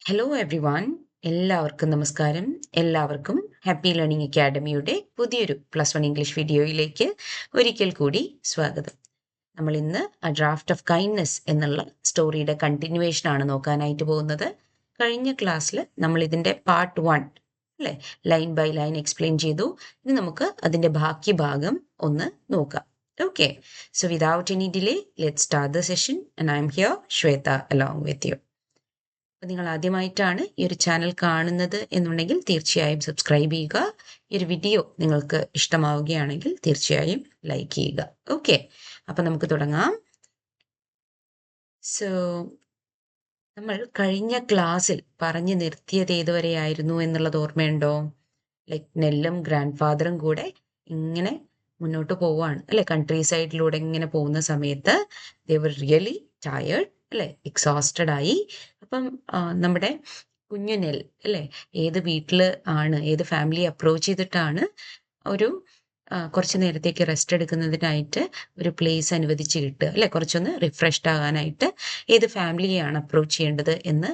Hello every one, എല്ലാവർക്കും നമസ്കാരം. എല്ലാവർക്കും ഹാപ്പി ലേണിംഗ് അക്കാഡമിയുടെ പുതിയൊരു +1 ഇംഗ്ലീഷ് വീഡിയോയിലേക്ക് ഒരിക്കൽ കൂടി സ്വാഗതം. നമ്മൾ ഇന്ന് A ഡ്രാഫ്റ്റ് ഓഫ് കൈൻഡ്നെസ് എന്നുള്ള സ്റ്റോറിയുടെ കണ്ടിന്യൂവേഷൻ ആണ് നോക്കാനായിട്ട് പോകുന്നത്. കഴിഞ്ഞ ക്ലാസ്സിൽ നമ്മൾ ഇതിൻ്റെ പാർട്ട് 1 അല്ലേ, ലൈൻ ബൈ ലൈൻ എക്സ്പ്ലെയിൻ ചെയ്തു. ഇനി നമുക്ക് അതിൻ്റെ ബാക്കി ഭാഗം ഒന്ന് നോക്കാം. Okay, so without any delay let's start the session and I'm here Shweta along with you. അപ്പോൾ നിങ്ങൾ ആദ്യമായിട്ടാണ് ഈ ഒരു ചാനൽ കാണുന്നത് എന്നുണ്ടെങ്കിൽ തീർച്ചയായും സബ്സ്ക്രൈബ് ചെയ്യുക. ഈ ഒരു വീഡിയോ നിങ്ങൾക്ക് ഇഷ്ടമാവുകയാണെങ്കിൽ തീർച്ചയായും ലൈക്ക് ചെയ്യുക. ഓക്കെ, അപ്പം നമുക്ക് തുടങ്ങാം. സോ നമ്മൾ കഴിഞ്ഞ ക്ലാസ്സിൽ പറഞ്ഞു നിർത്തിയത് ഏതുവരെയായിരുന്നു എന്നുള്ളത് ഓർമ്മയുണ്ടോ? ലൈക്ക് നെല്ലും ഗ്രാൻഡ് ഫാദറും കൂടെ ഇങ്ങനെ മുന്നോട്ട് പോവാണ് അല്ലെ, കൺട്രി സൈഡിലൂടെ ഇങ്ങനെ പോകുന്ന സമയത്ത് ദേ വർ റിയലി ടയേർഡ് അല്ലെ, എക്സോസ്റ്റഡ് ആയി. അപ്പം നമ്മുടെ കുഞ്ഞു നെൽ അല്ലെ, ഏത് വീട്ടിൽ ആണ്, ഏത് ഫാമിലി അപ്രോച്ച് ചെയ്തിട്ടാണ് ഒരു കുറച്ച് നേരത്തേക്ക് റെസ്റ്റ് എടുക്കുന്നതിനായിട്ട് ഒരു പ്ലേസ് അനുവദിച്ച് കിട്ടുക അല്ലെ, കുറച്ചൊന്ന് റിഫ്രഷ്ഡ് ആകാനായിട്ട് ഏത് ഫാമിലിയെയാണ് അപ്രോച്ച് ചെയ്യേണ്ടത് എന്ന്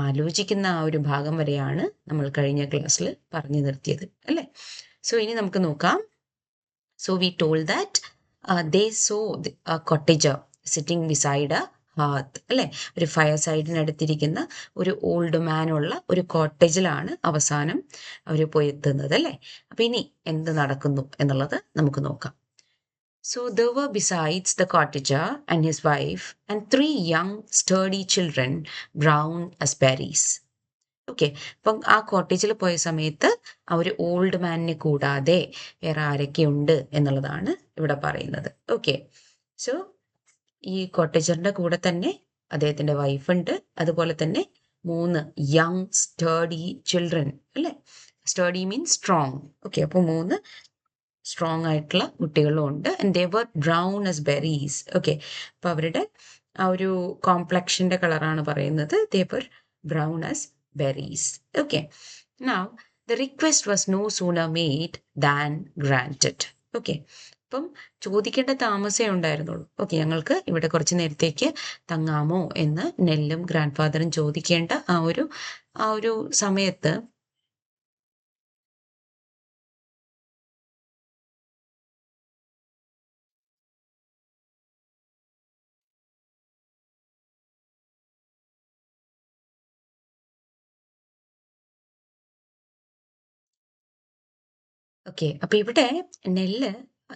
ആലോചിക്കുന്ന ആ ഒരു ഭാഗം വരെയാണ് നമ്മൾ കഴിഞ്ഞ ക്ലാസ്സിൽ പറഞ്ഞു നിർത്തിയത് അല്ലേ. സോ ഇനി നമുക്ക് നോക്കാം. So we told that they so a cottager sitting beside a hearth അല്ലെ, ഒരു ഫയർ സൈഡിനടുത്തിരിക്കുന്ന ഒരു ഓൾഡ് മാൻ ഉള്ള ഒരു കോട്ടേജിലാണ് അവസാനം അവർ പോയി എത്തുന്നത് അല്ലേ. അപ്പൊ ഇനി എന്ത് നടക്കുന്നു എന്നുള്ളത് നമുക്ക് നോക്കാം. So there were besides the cottager and his wife and 3 young sturdy children, brown as berries. Okay, അപ്പം ആ കോട്ടേജിൽ പോയ സമയത്ത് ആ ഒരു ഓൾഡ് മാനിനെ കൂടാതെ വേറെ ആരൊക്കെയുണ്ട് എന്നുള്ളതാണ് ഇവിടെ പറയുന്നത്. ഓക്കെ, സോ ഈ കോട്ടേജറിന്റെ കൂടെ തന്നെ അദ്ദേഹത്തിന്റെ വൈഫുണ്ട്, അതുപോലെ തന്നെ 3 യങ് സ്റ്റേഡി ചിൽഡ്രൻ അല്ലെ. സ്റ്റേഡി മീൻസ് സ്ട്രോങ്. ഓക്കെ, അപ്പോൾ 3 സ്ട്രോങ് ആയിട്ടുള്ള കുട്ടികളും ഉണ്ട്. And they were brown as berries. Okay, അപ്പോൾ അവരുടെ ആ ഒരു കോംപ്ലക്ഷന്റെ കളറാണ് പറയുന്നത്. They were brown as berries. Okay, now the request was no sooner made than granted. Okay, അപ്പം ചോദിക്കേണ്ട താമസമേ ഉണ്ടായിരുന്നുള്ളൂ. ഓക്കെ, ഞങ്ങൾക്ക് ഇവിടെ കുറച്ച് നേരത്തേക്ക് തങ്ങാമോ എന്ന് നെല്ലും ഗ്രാൻഡ് ഫാദറും ചോദിക്കേണ്ട ആ ഒരു സമയത്ത് ഓക്കെ, അപ്പൊ ഇവിടെ നെല്ല്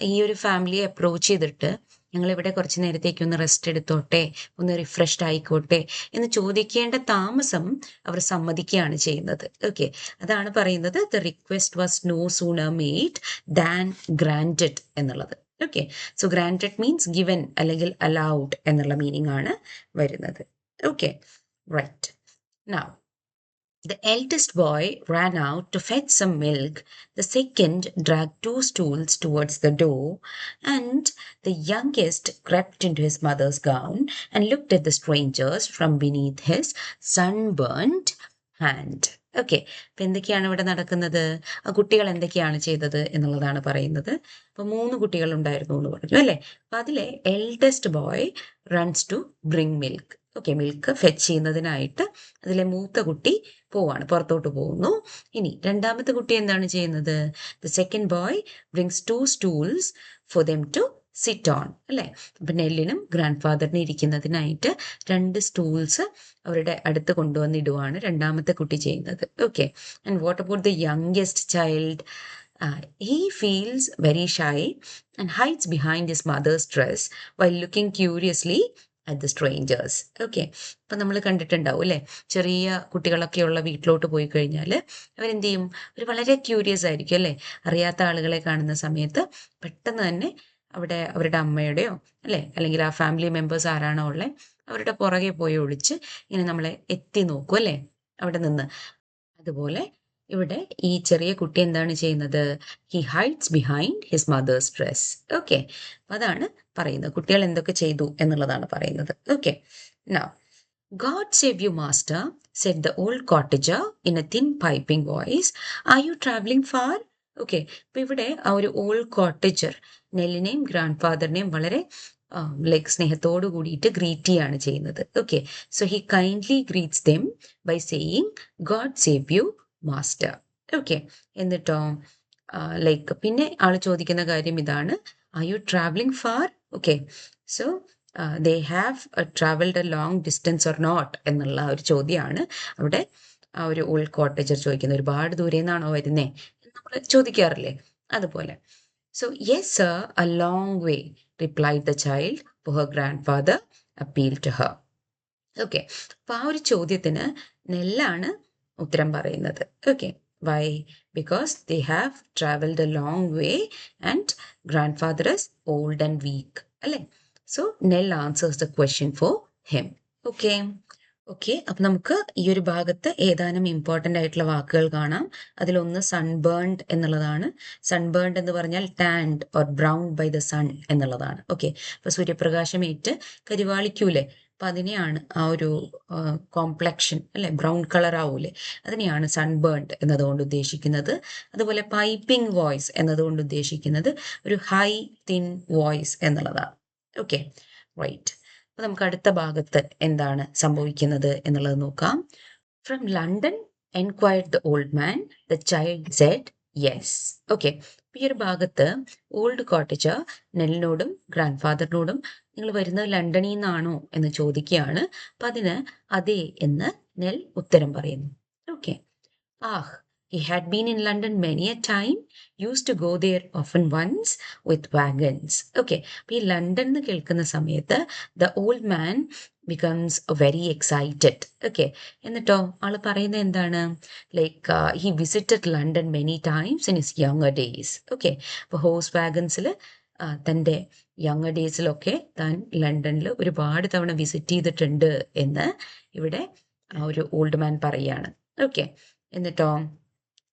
ഈ ഒരു ഫാമിലിയെ അപ്രോച്ച് ചെയ്തിട്ട് ഞങ്ങൾ ഇവിടെ കുറച്ച് നേരത്തേക്ക് ഒന്ന് റെസ്റ്റ് എടുത്തോട്ടെ, ഒന്ന് റിഫ്രഷ്ഡ് ആയിക്കോട്ടെ എന്ന് ചോദിക്കേണ്ട താമസം അവർ സമ്മതിക്കുകയാണ് ചെയ്യുന്നത്. ഓക്കെ, അതാണ് പറയുന്നത് the request was no sooner made than granted എന്നുള്ളത്. Okay, so granted means given അല്ലെങ്കിൽ അലൗഡ് എന്നുള്ള മീനിങ് ആണ് വരുന്നത്. Okay, right. Now the eldest boy ran out to fetch some milk, the second dragged 2 stools towards the door, and the youngest crept into his mother's gown and looked at the strangers from beneath his sunburnt hand. Okay, അപ്പം എന്തൊക്കെയാണ് ഇവിടെ നടക്കുന്നത്? ആ കുട്ടികൾ എന്തൊക്കെയാണ് ചെയ്തത് എന്നുള്ളതാണ് പറയുന്നത്. അപ്പം 3 കുട്ടികൾ ഉണ്ടായിരുന്നു എന്ന് പറഞ്ഞു അല്ലേ. അപ്പം അതിലെ eldest boy runs to bring milk. Okay, milk fetch ചെയ്യുന്നതിനായിട്ട് അതിലെ മൂത്ത കുട്ടി പോവാണ്, പുറത്തോട്ട് പോകുന്നു. ഇനി രണ്ടാമത്തെ കുട്ടി എന്താണ് ചെയ്യുന്നത്? The second boy brings 2 stools for them to sit on അല്ലേ. അപ്പം നെല്ലിനും ഗ്രാൻഡ് ഫാദറിനും ഇരിക്കുന്നതിനായിട്ട് 2 സ്റ്റൂൾസ് അവരുടെ അടുത്ത് കൊണ്ടുവന്നിടുവാണ് രണ്ടാമത്തെ കുട്ടി ചെയ്യുന്നത്. Okay, and what about the youngest child? he feels very shy and hides behind his mother's dress while looking curiously at the strangers. Okay, അപ്പം നമ്മൾ കണ്ടിട്ടുണ്ടാവും അല്ലേ, ചെറിയ കുട്ടികളൊക്കെ ഉള്ള വീട്ടിലോട്ട് പോയി കഴിഞ്ഞാൽ അവരെന്ത് ചെയ്യും? അവർ വളരെ ക്യൂരിയസ് ആയിരിക്കും അല്ലേ. അറിയാത്ത ആളുകളെ കാണുന്ന സമയത്ത് പെട്ടെന്ന് തന്നെ അവിടെ അവരുടെ അമ്മയുടെയോ അല്ലേ, അല്ലെങ്കിൽ ആ ഫാമിലി മെമ്പേഴ്സ് ആരാണോ ഉള്ളത് അവരുടെ പുറകെ പോയി ഒളിച്ച് ഇങ്ങനെ നമ്മളെ എത്തി നോക്കും അല്ലേ അവിടെ നിന്ന്. അതുപോലെ ഇവിടെ ഈ ചെറിയ കുട്ടി എന്താണ് ചെയ്യുന്നത്? He hides behind his mothers dress. Okay, അതാണ് പറയുന്നത് കുട്ടികൾ എന്തൊക്കെ ചെയ്തു എന്നുള്ളതാണ് പറയുന്നത്. Okay, now God save you, master, said the old cottager in a thin piping voice. Are you traveling far? Okay, അപ്പൊ ഇവിടെ ആ ഒരു ഓൾഡ് കോട്ടേജർ നെല്ലിനെയും ഗ്രാൻഡ് ഫാദറിനെയും വളരെ ലൈക്ക് സ്നേഹത്തോട് കൂടിയിട്ട് ഗ്രീറ്റ് ചെയ്യാണ് ചെയ്യുന്നത്. Okay, so he kindly greets them by saying God save you master. Okay, എന്നിട്ടോ ലൈക്ക് പിന്നെ ആൾ ചോദിക്കുന്ന കാര്യം ഇതാണ്, are you travelling far? Okay, so they have travelled a long distance or not എന്നുള്ള ഒരു ചോദ്യമാണ് അവിടെ ആ ഒരു ഓൾഡ് കോട്ടേജർ ചോദിക്കുന്നത്. ഒരുപാട് ദൂരെ നിന്നാണോ വരുന്നേ എന്ന് നമ്മൾ ചോദിക്കാറില്ലേ, അതുപോലെ. So yes sir, a long way replied the child, for her grandfather appeal to her. Okay, അപ്പൊ ആ ഒരു ചോദ്യത്തിന് നെല്ലാണ് ഉത്തരം പറയുന്നത്. Okay, why? Because they have travelled a long way and grandfather is old and weak, അല്ലേ? So Nell answers the question for him. Okay okay, അപ്പൊ നമുക്ക് ഈ ഒരു ഭാഗത്ത് ഏതാനും ഇമ്പോർട്ടൻ്റ് ആയിട്ടുള്ള വാക്കുകൾ കാണാം. അതിലൊന്ന് സൺബേൺഡ് എന്നുള്ളതാണ്. സൺബേൺഡ് എന്ന് പറഞ്ഞാൽ ടാൻഡ് ഓർ ബ്രൗൺഡ് ബൈ ദ സൺ എന്നുള്ളതാണ്. ഓക്കെ, അപ്പൊ സൂര്യപ്രകാശമേറ്റ് കരിവാളിക്കൂലേ, അപ്പൊ അതിനെയാണ് ആ ഒരു കോംപ്ലക്ഷൻ അല്ലെ, ബ്രൗൺ കളർ ആവൂലേ, അതിനെയാണ് സൺബേൺഡ് എന്നതുകൊണ്ട് ഉദ്ദേശിക്കുന്നത്. അതുപോലെ പൈപ്പിംഗ് വോയിസ് എന്നതുകൊണ്ട് ഉദ്ദേശിക്കുന്നത് ഒരു ഹൈ തിൻ വോയിസ് എന്നുള്ളതാണ്. Okay, right. അപ്പൊ നമുക്ക് അടുത്ത ഭാഗത്ത് എന്താണ് സംഭവിക്കുന്നത് എന്നുള്ളത് നോക്കാം. From London enquired the old man, the child said yes. Okay, ഈ ഒരു ഭാഗത്ത് ഓൾഡ് കോട്ടേജർ നെല്ലിനോടും ഗ്രാൻഡ് ഫാദറിനോടും നിങ്ങൾ വരുന്നത് ലണ്ടനിൽ നിന്നാണോ എന്ന് ചോദിക്കുകയാണ്. അപ്പൊ അതിന് അതെ എന്ന് നെൽ ഉത്തരം പറയുന്നു. Okay, ah, he had been in London many a time, used to go there often once with wagons. Okay, അപ്പോൾ ഈ ലണ്ടൻ എന്ന് കേൾക്കുന്ന സമയത്ത് the old man becomes very excited. Okay, എന്നിട്ടോ ആൾ പറയുന്നത് എന്താണ്, like he visited London many times in his younger days. Okay, അപ്പോൾ horse വാഗൻസിൽ തൻ്റെ യങ്ങർ ഡേയ്സിലൊക്കെ താൻ ലണ്ടനിൽ ഒരുപാട് തവണ വിസിറ്റ് ചെയ്തിട്ടുണ്ട് എന്ന് ഇവിടെ ആ ഒരു ഓൾഡ് മാൻ പറയുകയാണ്. ഓക്കെ, എന്നിട്ടോ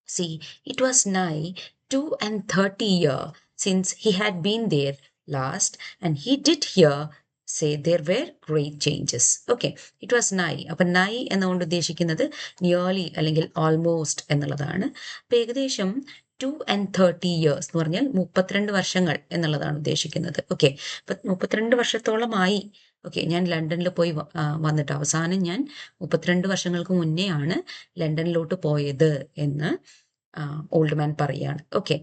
see, it was nigh 32 years since he had been there last, and he did hear say there were great changes. Okay, it was nigh. അപ്പൊ nigh എന്നുകൊണ്ട് ഉദ്ദേശിക്കുന്നത് നിയർലി അല്ലെങ്കിൽ ഓൾമോസ്റ്റ് എന്നുള്ളതാണ്. അപ്പൊ ഏകദേശം 32 years എന്ന് പറഞ്ഞാൽ 32 വർഷങ്ങൾ എന്നുള്ളതാണ് ഉദ്ദേശിക്കുന്നത്. ഓക്കെ, അപ്പൊ 32 വർഷത്തോളമായി ഓക്കെ ഞാൻ ലണ്ടനിൽ പോയി വന്നിട്ട് അവസാനം ഞാൻ 32 വർഷങ്ങൾക്ക് മുന്നേ ആണ് ലണ്ടനിലോട്ട് പോയത് എന്ന് ഓൾഡ് മാൻ പറയാണ്. Okay,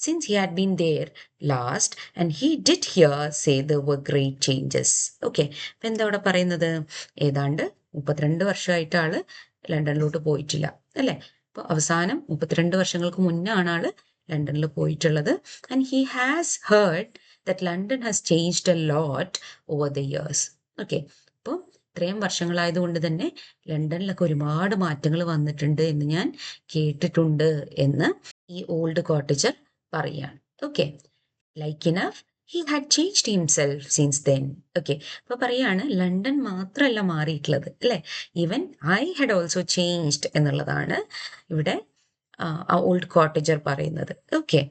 since he had been there last and he did hear say there were great changes. Okay, അപ്പം എന്താ അവിടെ പറയുന്നത്, ഏതാണ്ട് 32 വർഷമായിട്ട് ആള് ലണ്ടനിലോട്ട് പോയിട്ടില്ല അല്ലേ. അപ്പോൾ അവസാനം 32 വർഷങ്ങൾക്ക് മുന്നാണ് ആള് ലണ്ടനിൽ പോയിട്ടുള്ളത്. And he has heard that London has changed a lot over the years. Okay, അപ്പോൾ ഇത്രയും വർഷങ്ങളായതുകൊണ്ട് തന്നെ ലണ്ടനിലൊക്കെ ഒരുപാട് മാറ്റങ്ങൾ വന്നിട്ടുണ്ട് എന്ന് ഞാൻ കേട്ടിട്ടുണ്ട് എന്ന് ഈ ഓൾഡ് കോട്ടേജർ പറയാണ്. Okay, like enough he had changed himself since then. Okay, അപ്പൊ പറയാണ് ലണ്ടൻ മാത്രമല്ല മാറിയിട്ടുള്ളത് അല്ലെ, even I had also changed എന്നുള്ളതാണ് ഇവിടെ ആ ഓൾഡ് കോട്ടേജർ പറയുന്നത്. Okay,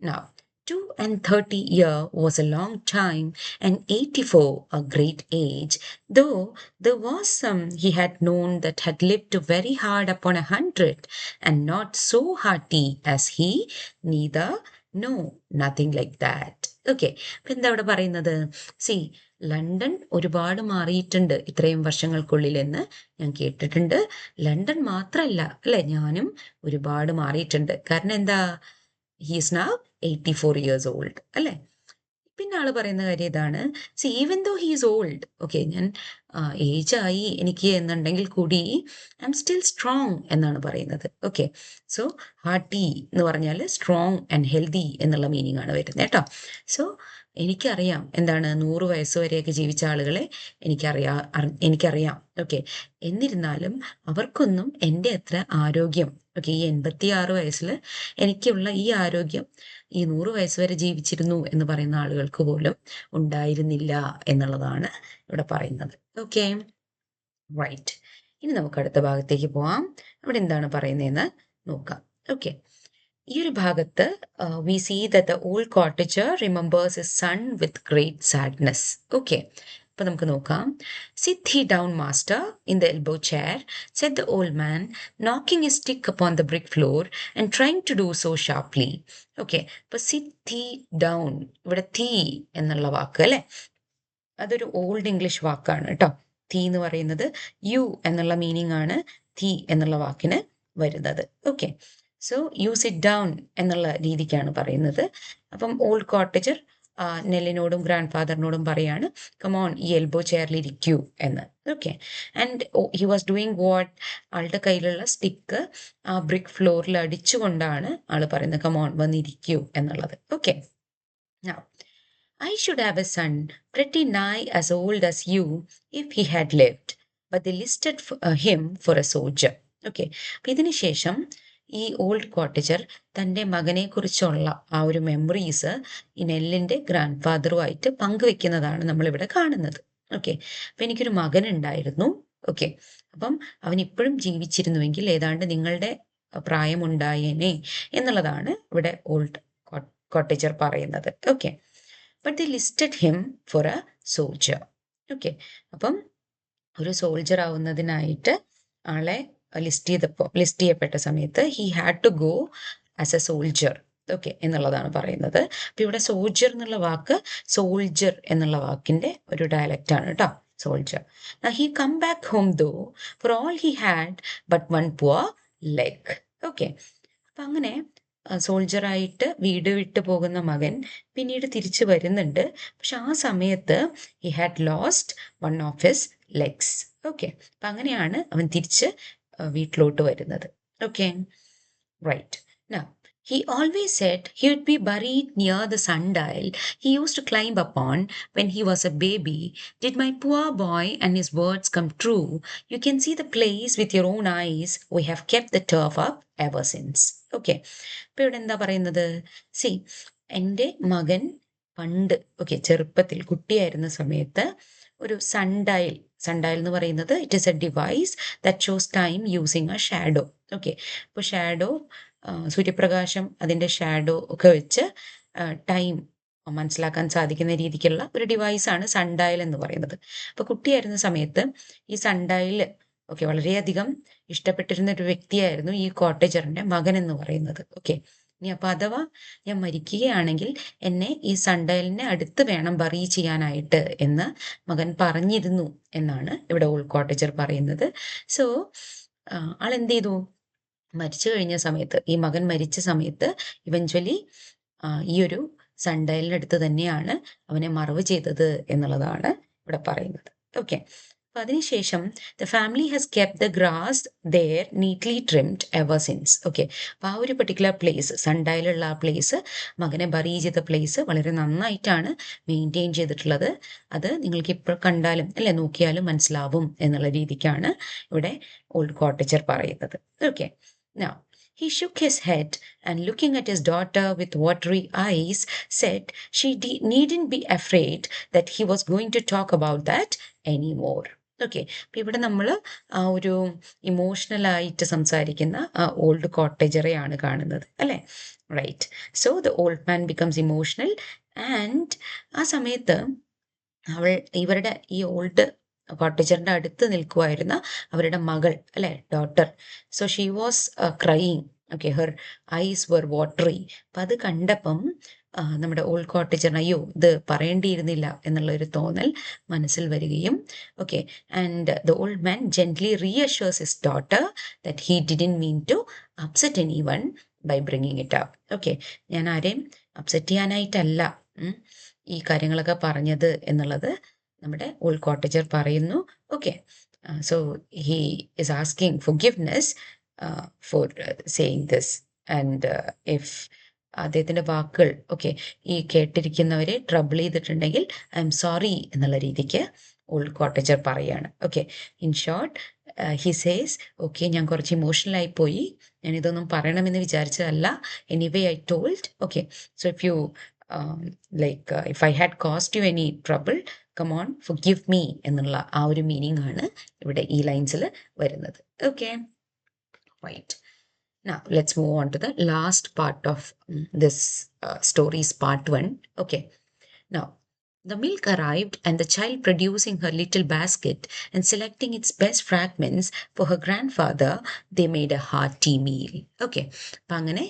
now 32 years was a long time, and 84 a great age, though there was some he had known that had lived very hard upon 100, and not so hearty as he, neither, no, nothing like that. Okay, അപ്പൊ എന്താ ഇവിടെ പറയുന്നത്, C London ഒരുപാട് മാറിയിട്ടുണ്ട് ഇത്രയും വർഷങ്ങൾക്കുള്ളിൽ എന്ന് ഞാൻ കേട്ടിട്ടുണ്ട്. ലണ്ടൻ മാത്രമല്ല അല്ലെ, ഞാനും ഒരുപാട് മാറിയിട്ടുണ്ട്. കാരണം എന്താ, he is now 84 years old അല്ലേ. പിന്നെ ആള് പറയുന്ന കാര്യം ഇതാണ്, see even though he is old, okay ഞാൻ ഏജ് ആയി എനിക്ക് എന്നുണ്ടെങ്കിൽ കൂടി ഐ എം സ്റ്റിൽ സ്ട്രോങ് എന്നാണ് പറയുന്നത്. ഓക്കെ, സോ ഹാർട്ടി എന്ന് പറഞ്ഞാൽ സ്ട്രോങ് ആൻഡ് ഹെൽത്തി എന്നുള്ള മീനിങ് ആണ് വരുന്നത് കേട്ടോ. സോ എനിക്കറിയാം എന്താണ് 100 വയസ്സ് വരെയൊക്കെ ജീവിച്ച ആളുകളെ എനിക്കറിയാം. ഓക്കെ, എന്നിരുന്നാലും അവർക്കൊന്നും എൻ്റെ അത്ര ആരോഗ്യം, ഓക്കെ ഈ 86 വയസ്സിൽ എനിക്കുള്ള ഈ ആരോഗ്യം ഈ 100 വയസ്സ് വരെ ജീവിച്ചിരുന്നു എന്ന് പറയുന്ന ആളുകൾക്ക് പോലും ഉണ്ടായിരുന്നില്ല എന്നുള്ളതാണ് ഇവിടെ പറയുന്നത്. Okay, right. ഇനി നമുക്ക് അടുത്ത ഭാഗത്തേക്ക് പോവാം. അവിടെ എന്താണ് പറയുന്നതെന്ന് നോക്കാം. ഓക്കെ, ഈ ഒരു ഭാഗത്ത് we see that the old cottager remembers his son with great sadness. Okay, അപ്പൊ നമുക്ക് നോക്കാം. Sit he down master in the elbow chair, said the old man, knocking his stick upon the brick floor and trying to do so sharply. Okay, അപ്പൊ sit he down, ഇവിടെ thee എന്നുള്ള വാക്ക് അല്ലെ, അതൊരു old English വാക്കാണ് കേട്ടോ. തീ എന്ന് പറയുന്നത് യു എന്നുള്ള മീനിങ് ആണ് തീ എന്നുള്ള വാക്കിന് വരുന്നത്. Okay, so you sit down എന്നുള്ള രീതിക്കാണ് പറയുന്നത്. അപ്പം ഓൾഡ് കോട്ടേജർ നെല്ലിനോടും ഗ്രാൻഡ് ഫാദറിനോടും പറയാണ്, കമോൺ ഈ എൽബോ ചെയറിൽ ഇരിക്കൂ എന്ന്. Okay, and he was doing what, ആളുടെ കയ്യിലുള്ള സ്റ്റിക്ക് ആ ബ്രിക്ക് ഫ്ലോറിൽ അടിച്ചുകൊണ്ടാണ് ആള് പറയുന്നത് കമോൺ വന്നിരിക്കൂ എന്നുള്ളത്. Okay, I should have a son pretty nigh as old as you if he had lived, but they listed him for a soldier. Okay, അപ്പം ഇതിന് ശേഷം ഈ ഓൾഡ് കോട്ടേജർ തൻ്റെ മകനെ കുറിച്ചുള്ള ആ ഒരു മെമ്മറീസ് ഈ നെല്ലിൻ്റെ ഗ്രാൻഡ് ഫാദറുമായിട്ട് പങ്കുവെക്കുന്നതാണ് നമ്മളിവിടെ കാണുന്നത്. ഓക്കെ, അപ്പം എനിക്കൊരു മകനുണ്ടായിരുന്നു. ഓക്കെ, അപ്പം അവൻ ഇപ്പോഴും ജീവിച്ചിരുന്നുവെങ്കിൽ ഏതാണ്ട് നിങ്ങളുടെ പ്രായമുണ്ടായേനെ എന്നുള്ളതാണ് ഇവിടെ ഓൾഡ് കോട്ടേജർ പറയുന്നത്. Okay, but the listed him for a soldier. Okay, അപ്പം ഒരു സോൾജർ ആവുന്നതിനായിട്ട് ആളെ ലിസ്റ്റ് ചെയ്യപ്പെട്ട സമയത്ത് he had to go as a soldier. Okay എന്നുള്ളതാണ് പറയുന്നത്. അപ്പം ഇവിടെ സോൾജർ എന്നുള്ള വാക്ക് സോൾജർ എന്നുള്ള വാക്കിന്റെ ഒരു ഡയലക്റ്റ് ആണ് കേട്ടോ, soldier. He come back home though for all he had but one poor leg. Okay, അപ്പം അങ്ങനെ സോൾജറായിട്ട് വീട് വിട്ടു പോകുന്ന മകൻ പിന്നീട് തിരിച്ചു വരുന്നുണ്ട്. പക്ഷെ ആ സമയത്ത് he had lost one of his legs. Okay, അപ്പം അങ്ങനെയാണ് അവൻ തിരിച്ച് വീട്ടിലോട്ട് വരുന്നത്. Okay, right. Now he always said he would be buried near the sundial he used to climb upon when he was a baby. Did my poor boy and his words come true? You can see the place with your own eyes. We have kept the turf up ever since. Okay, ഇപ്പം ഇവിടെ എന്താ പറയുന്നത്? C, എൻ്റെ മകൻ പണ്ട് ചെറുപ്പത്തിൽ കുട്ടിയായിരുന്ന സമയത്ത് ഒരു സൺഡയൽ എന്ന് പറയുന്നത് it is A device that shows time using A shadow. Okay, അപ്പോൾ ഷാഡോ സൂര്യപ്രകാശം അതിൻ്റെ ഷാഡോ ഒക്കെ വെച്ച് ടൈം മനസ്സിലാക്കാൻ സാധിക്കുന്ന രീതിക്കുള്ള ഒരു ഡിവൈസാണ് സൺഡയൽ എന്ന് പറയുന്നത്. അപ്പോൾ കുട്ടിയായിരുന്ന സമയത്ത് ഈ സൺഡയൽ വളരെയധികം ഇഷ്ടപ്പെട്ടിരുന്ന ഒരു വ്യക്തിയായിരുന്നു ഈ കോട്ടേജറിന്റെ മകൻ എന്ന് പറയുന്നത്. ഓക്കെ, ഇനി അപ്പോൾ അഥവാ ഞാൻ മരിക്കുകയാണെങ്കിൽ എന്നെ ഈ സൺഡയലിനെ അടുത്ത് വേണം ബറി ചെയ്യാനായിട്ട് എന്ന് മകൻ പറഞ്ഞിരുന്നു എന്നാണ് ഇവിടെ ഓൾഡ് കോട്ടേജർ പറയുന്നത്. സോ ആളെന്ത് ചെയ്തു? മരിച്ചു കഴിഞ്ഞ സമയത്ത്, ഈ മകൻ മരിച്ച സമയത്ത് ഇവഞ്ച്വലി ഈ ഒരു സൺഡയലിനടുത്ത് തന്നെയാണ് അവനെ മറവ് ചെയ്തത് എന്നുള്ളതാണ് ഇവിടെ പറയുന്നത്. ഓക്കെ, അപ്പം അതിനുശേഷം the family has kept the grass there neatly trimmed ever since. Okay, അപ്പോൾ ആ ഒരു പെർട്ടിക്കുലർ പ്ലേസ്, സൺഡയലുള്ള ആ പ്ലേസ്, മകനെ ബറി ചെയ്ത പ്ലേസ് വളരെ നന്നായിട്ടാണ് മെയിൻറ്റെയിൻ ചെയ്തിട്ടുള്ളത്. അത് നിങ്ങൾക്ക് ഇപ്പോൾ കണ്ടാലും അല്ലെ നോക്കിയാലും മനസ്സിലാവും എന്നുള്ള രീതിക്കാണ് ഇവിടെ ഓൾഡ് കോട്ടേജർ പറയുന്നത്. Okay, now he shook his head and looking at his daughter with watery eyes said she needn't be afraid that he was going to talk about that anymore. Okay, അപ്പം ഇവിടെ നമ്മൾ ആ ഒരു ഇമോഷണലായിട്ട് സംസാരിക്കുന്ന ആ old കോട്ടേജറെയാണ് കാണുന്നത് അല്ലേ? Right. So the old man becomes emotional and ആ സമയത്ത് ഇവരുടെ ഈ ഓൾഡ് കോട്ടേജറിന്റെ അടുത്ത് നിൽക്കുമായിരുന്ന അവരുടെ മകൾ അല്ലെ, daughter. So she was crying. Okay, her eyes were watery. അപ്പം അത് കണ്ടപ്പം നമ്മുടെ ഓൾഡ് കോട്ടേജറിന് അയ്യോ ഇത് പറയേണ്ടിയിരുന്നില്ല എന്നുള്ള ഒരു തോന്നൽ മനസ്സിൽ വരികയും okay, and the old man gently reassures his daughter that he didn't mean to upset anyone by bringing it up. Okay, ഞാൻ ആരെയും അപ്സെറ്റ് ചെയ്യാനായിട്ടല്ല ഈ കാര്യങ്ങളൊക്കെ പറഞ്ഞത് എന്നുള്ളത് നമ്മുടെ ഓൾഡ് കോട്ടേജർ പറയുന്നു. Okay, so he is asking forgiveness for saying this and if അദ്ദേഹത്തിൻ്റെ വാക്കുകൾ ഈ കേട്ടിരിക്കുന്നവരെ ട്രബിൾ ചെയ്തിട്ടുണ്ടെങ്കിൽ ഐ എം സോറി എന്നുള്ള രീതിക്ക് ഓൾഡ് കോട്ടേജർ പറയാണ്. Okay, in short he says ഞാൻ കുറച്ച് ഇമോഷണലായി പോയി, ഞാൻ ഇതൊന്നും പറയണമെന്ന് വിചാരിച്ചതല്ല, anyway I told. Okay, so if you if I had caused you any trouble, come on, forgive me എന്നുള്ള ആ ഒരു മീനിങ് ആണ് ഇവിടെ ഈ ലൈൻസിൽ വരുന്നത്. Okay, right. Now let's move on to the last part of this story's part 1. Okay, now the milk arrived and the child producing her little basket and selecting its best fragments for her grandfather, they made a hearty meal. Okay, അപ്പം അങ്ങനെ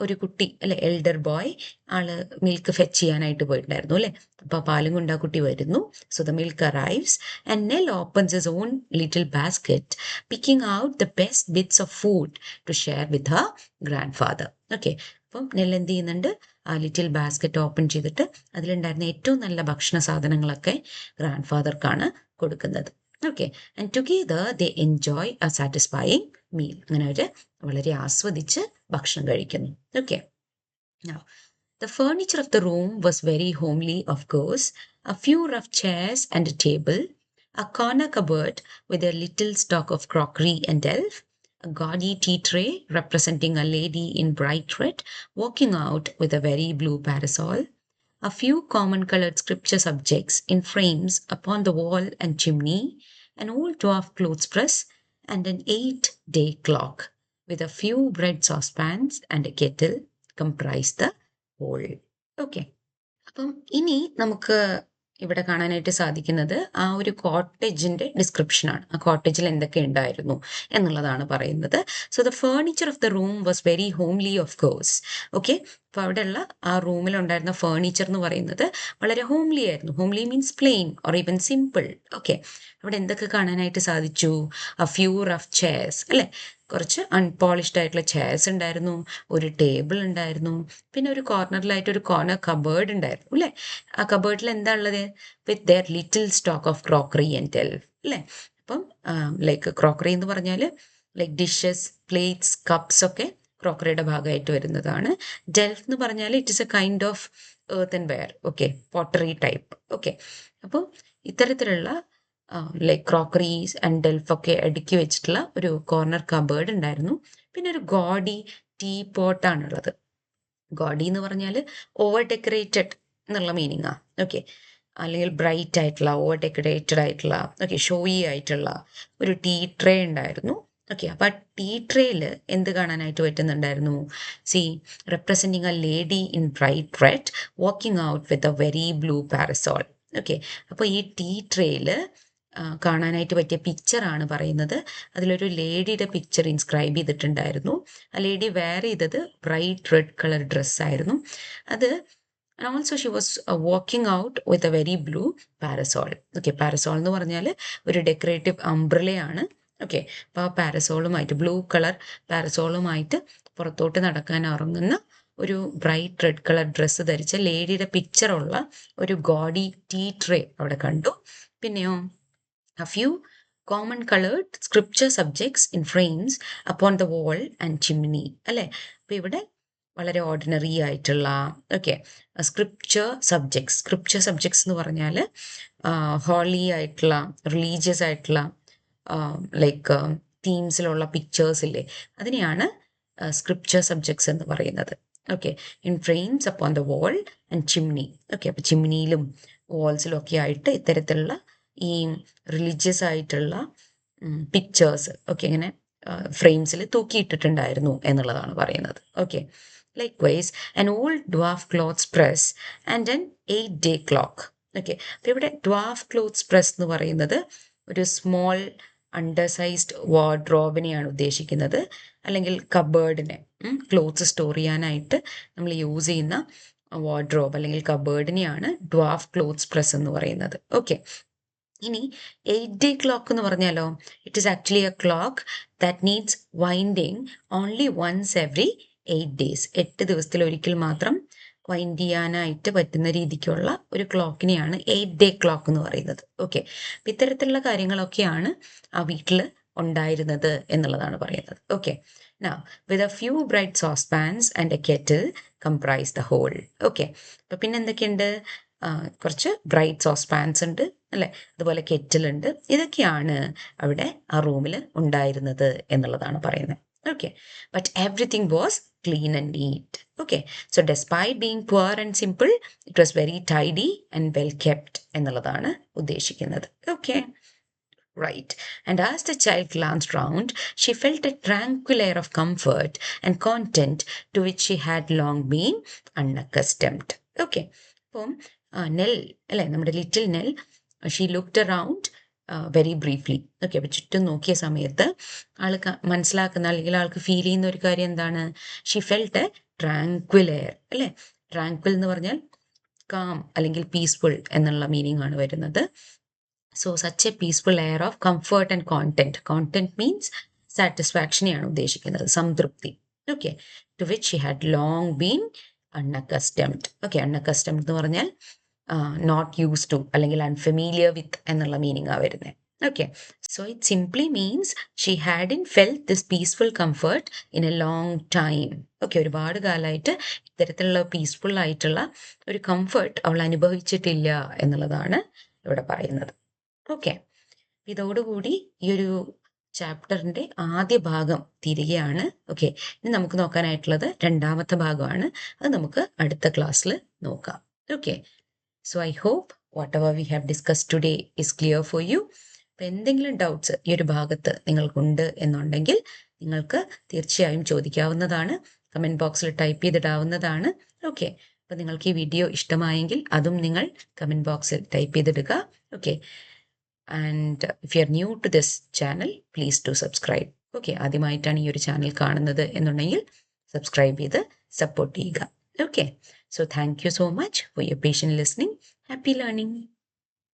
ഒരു കുട്ടി അല്ലെ, elder boy, ആള് milk fetch ചെയ്യാനായിട്ട് പോയിട്ടുണ്ടായിരുന്നു അല്ലെ. അപ്പൊ പാലും കൊണ്ട് ആ കുട്ടി വരുന്നു. So the milk arrives and Nell opens his own little basket, picking out the best bits of food to share with her grandfather. Okay, അപ്പം നെൽ എന്ത് ചെയ്യുന്നുണ്ട്, ആ ലിറ്റിൽ ബാസ്കറ്റ് ഓപ്പൺ ചെയ്തിട്ട് അതിലുണ്ടായിരുന്ന ഏറ്റവും നല്ല ഭക്ഷണ സാധനങ്ങളൊക്കെ ഗ്രാൻഡ് ഫാദർക്കാണ് കൊടുക്കുന്നത്. Okay, and together they enjoy A satisfying meal. അങ്ങനെ അവര് വളരെ ആസ്വദിച്ച് ഭക്ഷണം കഴിക്കുന്നു. Okay, now the furniture of the room was very homely, of course. A few rough chairs and a table, a corner cupboard with a little stock of crockery and delf, a gaudy tea tray representing a lady in bright red walking out with a very blue parasol, a few common colored scripture subjects in frames upon the wall and chimney, an old dwarf clothes press, and an 8-day clock with a few bread saucepans and a kettle comprise the whole. Okay. അപ്പം ഇനി നമുക്ക് ഇവിടെ കാണാനായിട്ട് സാധിക്കുന്നത് ആ ഒരു കോട്ടേജിന്റെ ഡിസ്ക്രിപ്ഷനാണ്. ആ കോട്ടേജിൽ എന്തൊക്കെ ഉണ്ടായിരുന്നു എന്നുള്ളതാണ് പറയുന്നത്. So the furniture of the room was very homely, of course. Okay, അപ്പൊ അവിടെയുള്ള ആ റൂമിൽ ഉണ്ടായിരുന്ന ഫേർണിച്ചർ എന്ന് പറയുന്നത് വളരെ ഹോംലി ആയിരുന്നു. Homely means plain or even simple. Okay, അവിടെ എന്തൊക്കെ കാണാനായിട്ട് സാധിച്ചു? a few rough chairs അല്ലെ, കുറച്ച് അൺപോളിഷ്ഡ് ആയിട്ടുള്ള ചെയർസ് ഉണ്ടായിരുന്നു, ഒരു ടേബിൾ ഉണ്ടായിരുന്നു, പിന്നെ ഒരു കോർണറിലായിട്ട് ഒരു കോർണർ കബേർഡ് ഉണ്ടായിരുന്നു അല്ലെ. ആ കബേർഡിൽ എന്താ ഉള്ളത്? With their little stock of crockery and delf അല്ലെ. അപ്പം ലൈക്ക് ക്രോക്കറി എന്ന് പറഞ്ഞാൽ ലൈക്ക് ഡിഷസ്, പ്ലേറ്റ്സ്, കപ്സ് ഒക്കെ ക്രോക്കറിയുടെ ഭാഗമായിട്ട് വരുന്നതാണ്. ഡെൽഫ് എന്ന് പറഞ്ഞാൽ it is a kind of earth and ware. Okay, pottery type. Okay, അപ്പോൾ ഇത്തരത്തിലുള്ള ലൈക്ക് ക്രോക്കറീസ് ആൻഡ് ഡെൽഫ് ഒക്കെ അടുക്കി വെച്ചിട്ടുള്ള ഒരു കോർണർ കബേർഡ് ഉണ്ടായിരുന്നു. പിന്നെ ഒരു ഗോഡി ടീ പോട്ടാണുള്ളത്. ഗോഡി എന്ന് പറഞ്ഞാൽ ഓവർ ഡെക്കറേറ്റഡ് എന്നുള്ള മീനിങ്ങാ. ഓക്കെ, അല്ലെങ്കിൽ ബ്രൈറ്റ് ആയിട്ടുള്ള, ഓവർ ഡെക്കറേറ്റഡ് ആയിട്ടുള്ള, ഓക്കെ, ഷോയി ആയിട്ടുള്ള ഒരു ടീ ട്രേ ഉണ്ടായിരുന്നു. ഓക്കെ, അപ്പൊ ആ ടീ ട്രേയിൽ എന്ത് കാണാനായിട്ട് പറ്റുന്നുണ്ടായിരുന്നു? See, representing a lady in bright red walking out with a very blue parasol. Okay, അപ്പോൾ ഈ ടീ ട്രേയിൽ കാണാനായിട്ട് പറ്റിയ പിക്ചറാണ് പറയുന്നത്. അതിലൊരു ലേഡിയുടെ പിക്ചർ ഇൻസ്ക്രൈബ് ചെയ്തിട്ടുണ്ടായിരുന്നു. ആ ലേഡി വെയർ ചെയ്തത് ബ്രൈറ്റ് റെഡ് കളർ ഡ്രസ്സായിരുന്നു. അത് also she was walking out with a very blue parasol. Okay, parasol എന്ന് പറഞ്ഞാൽ ഒരു ഡെക്കറേറ്റീവ് അംബ്രലയാണ്. ഓക്കെ, അപ്പോൾ ആ പാരസോളുമായിട്ട്, ബ്ലൂ കളർ പാരസോളുമായിട്ട് പുറത്തോട്ട് നടക്കാൻ ഇറങ്ങുന്ന ഒരു ബ്രൈറ്റ് റെഡ് കളർ ഡ്രസ്സ് ധരിച്ച ലേഡിയുടെ പിക്ചറുള്ള ഒരു ഗോഡി ടീ ട്രേ അവിടെ കണ്ടു. പിന്നെയോ a few common colored scripture subjects in frames upon the wall and chimney അല്ലേ. അപ്പോൾ ഇവിടെ വളരെ ഓർഡിനറി ആയിട്ടുള്ള, ഓക്കെ, സ്ക്രിപ്ചർ സബ്ജക്ട്സ് എന്ന് പറഞ്ഞാൽ ഹോളി ആയിട്ടുള്ള, റിലീജിയസ് ആയിട്ടുള്ള ലൈക്ക് തീംസിലുള്ള പിക്ചേഴ്സ് ഇല്ലേ, അതിനെയാണ് സ്ക്രിപ്ചർ സബ്ജക്ട്സ് എന്ന് പറയുന്നത്. Okay, in frames upon the wall and chimney. Okay, അപ്പോൾ ചിമ്നിയിലും വാൾസിലും ഒക്കെ ആയിട്ട് ഇത്തരത്തിലുള്ള ഈ റിലീജിയസ് ആയിട്ടുള്ള പിക്ചേഴ്സ് ഒക്കെ ഇങ്ങനെ ഫ്രെയിംസിൽ തൂക്കിയിട്ടിട്ടുണ്ടായിരുന്നു എന്നുള്ളതാണ് പറയുന്നത്. Okay, likewise an old dwarf clothes press and an 8-day clock. Okay, അപ്പോൾ ഇവിടെ ഡ്വാഫ് ക്ലോത്ത്സ് പ്രസ് എന്ന് പറയുന്നത് ഒരു സ്മോൾ അണ്ടർസൈസ്ഡ് വാർഡ്രോബിനെയാണ് ഉദ്ദേശിക്കുന്നത്, അല്ലെങ്കിൽ കബേർഡിനെ, ക്ലോത്ത്സ് സ്റ്റോർ ചെയ്യാനായിട്ട് നമ്മൾ യൂസ് ചെയ്യുന്ന വാർഡ്രോബ് അല്ലെങ്കിൽ കബേർഡിനെയാണ് ഡ്വാഫ് ക്ലോത്ത്സ് പ്രസ് എന്ന് പറയുന്നത്. ഓക്കെ, ഇനി 8-day ക്ലോക്ക് എന്ന് പറഞ്ഞാലോ, it is actually a clock that needs winding only once every 8 days. 8 ദിവസത്തിൽ ഒരിക്കൽ മാത്രം വൈൻഡ് ചെയ്യാനായിട്ട് പറ്റുന്ന രീതിക്കുള്ള ഒരു ക്ലോക്കിനെയാണ് 8-day ക്ലോക്ക് എന്ന് പറയുന്നത്. ഓക്കെ, അപ്പം ഇത്തരത്തിലുള്ള കാര്യങ്ങളൊക്കെയാണ് ആ വീട്ടിൽ ഉണ്ടായിരുന്നത് എന്നുള്ളതാണ് പറയുന്നത്. Okay, now with a few bright saucepans and a kettle comprise the whole. Okay, അപ്പം പിന്നെ എന്തൊക്കെയുണ്ട്? കുറച്ച് ബ്രൈറ്റ് സോസ്പാൻസ് ഉണ്ട് അല്ലെ, അതുപോലെ കെറ്റിലുണ്ട്. ഇതൊക്കെയാണ് അവിടെ ആ റൂമിൽ ഉണ്ടായിരുന്നത് എന്നുള്ളതാണ് പറയുന്നത്. Okay, but everything was clean and NEET. Okay, so despite being poor and simple, it was very tidy and well kept എന്നുള്ളതാണ് ഉദ്ദേശിക്കുന്നത്. Okay, right. And as the child glanced round, she felt a tranquil air of comfort and content to which she had long been unaccustomed. Okay. അപ്പം നെൽ അല്ലേ, നമ്മുടെ little നെൽ, she looked around very briefly. Okay, അപ്പം ചുറ്റും നോക്കിയ സമയത്ത് ആൾക്ക് മനസ്സിലാക്കുന്ന അല്ലെങ്കിൽ ആൾക്ക് ഫീൽ ചെയ്യുന്ന ഒരു കാര്യം എന്താണ്? ഷീ ഫെൽറ്റ് എ ട്രാങ്ക്വിൽ എയർ അല്ലേ. ട്രാങ്ക്വിൽ എന്ന് പറഞ്ഞാൽ കാം അല്ലെങ്കിൽ പീസ്ഫുൾ എന്നുള്ള മീനിങ് ആണ് വരുന്നത്. So such a peaceful air of comfort and content. Content means സാറ്റിസ്ഫാക്ഷനെയാണ് ഉദ്ദേശിക്കുന്നത്, സംതൃപ്തി. Okay, to which she had long been unaccustomed. Okay, unaccustomed എന്ന് പറഞ്ഞാൽ നോട്ട് യൂസ് ടു അല്ലെങ്കിൽ അൺഫെമീലിയർ വിത്ത് എന്നുള്ള മീനിങ് ആ വരുന്നത്. Okay, so it simply means she had in felt this peaceful comfort in A long time. Okay, ഒരുപാട് കാലമായിട്ട് ഇത്തരത്തിലുള്ള peaceful ആയിട്ടുള്ള ഒരു കംഫർട്ട് അവൾ അനുഭവിച്ചിട്ടില്ല എന്നുള്ളതാണ് ഇവിടെ പറയുന്നത്. ഓക്കെ, ഇതോടുകൂടി ഈ ഒരു ചാപ്റ്ററിന്റെ ആദ്യ ഭാഗം തീരുകയാണ്. ഓക്കെ, ഇനി നമുക്ക് നോക്കാനായിട്ടുള്ളത് രണ്ടാമത്തെ ഭാഗമാണ്. അത് നമുക്ക് അടുത്ത ക്ലാസ്സിൽ നോക്കാം. Okay, so I hope whatever we have discuss today is clear for you. അപ്പം എന്തെങ്കിലും ഡൗട്ട്സ് ഈ ഒരു ഭാഗത്ത് നിങ്ങൾക്കുണ്ട് എന്നുണ്ടെങ്കിൽ നിങ്ങൾക്ക് തീർച്ചയായും ചോദിക്കാവുന്നതാണ്. കമൻറ്റ് ബോക്സിൽ ടൈപ്പ് ചെയ്തിടാവുന്നതാണ്. ഓക്കെ, അപ്പം നിങ്ങൾക്ക് ഈ വീഡിയോ ഇഷ്ടമായെങ്കിൽ അതും നിങ്ങൾ കമൻറ്റ് ബോക്സിൽ ടൈപ്പ് ചെയ്തിടുക. Okay, and if you are new to this channel please to subscribe. Okay, ആദ്യമായിട്ടാണ് ഈ ഒരു ചാനൽ കാണുന്നത് എന്നുണ്ടെങ്കിൽ സബ്സ്ക്രൈബ് ചെയ്ത് സപ്പോർട്ട് ചെയ്യുക. Okay, so thank you so much for your patient listening. Happy learning.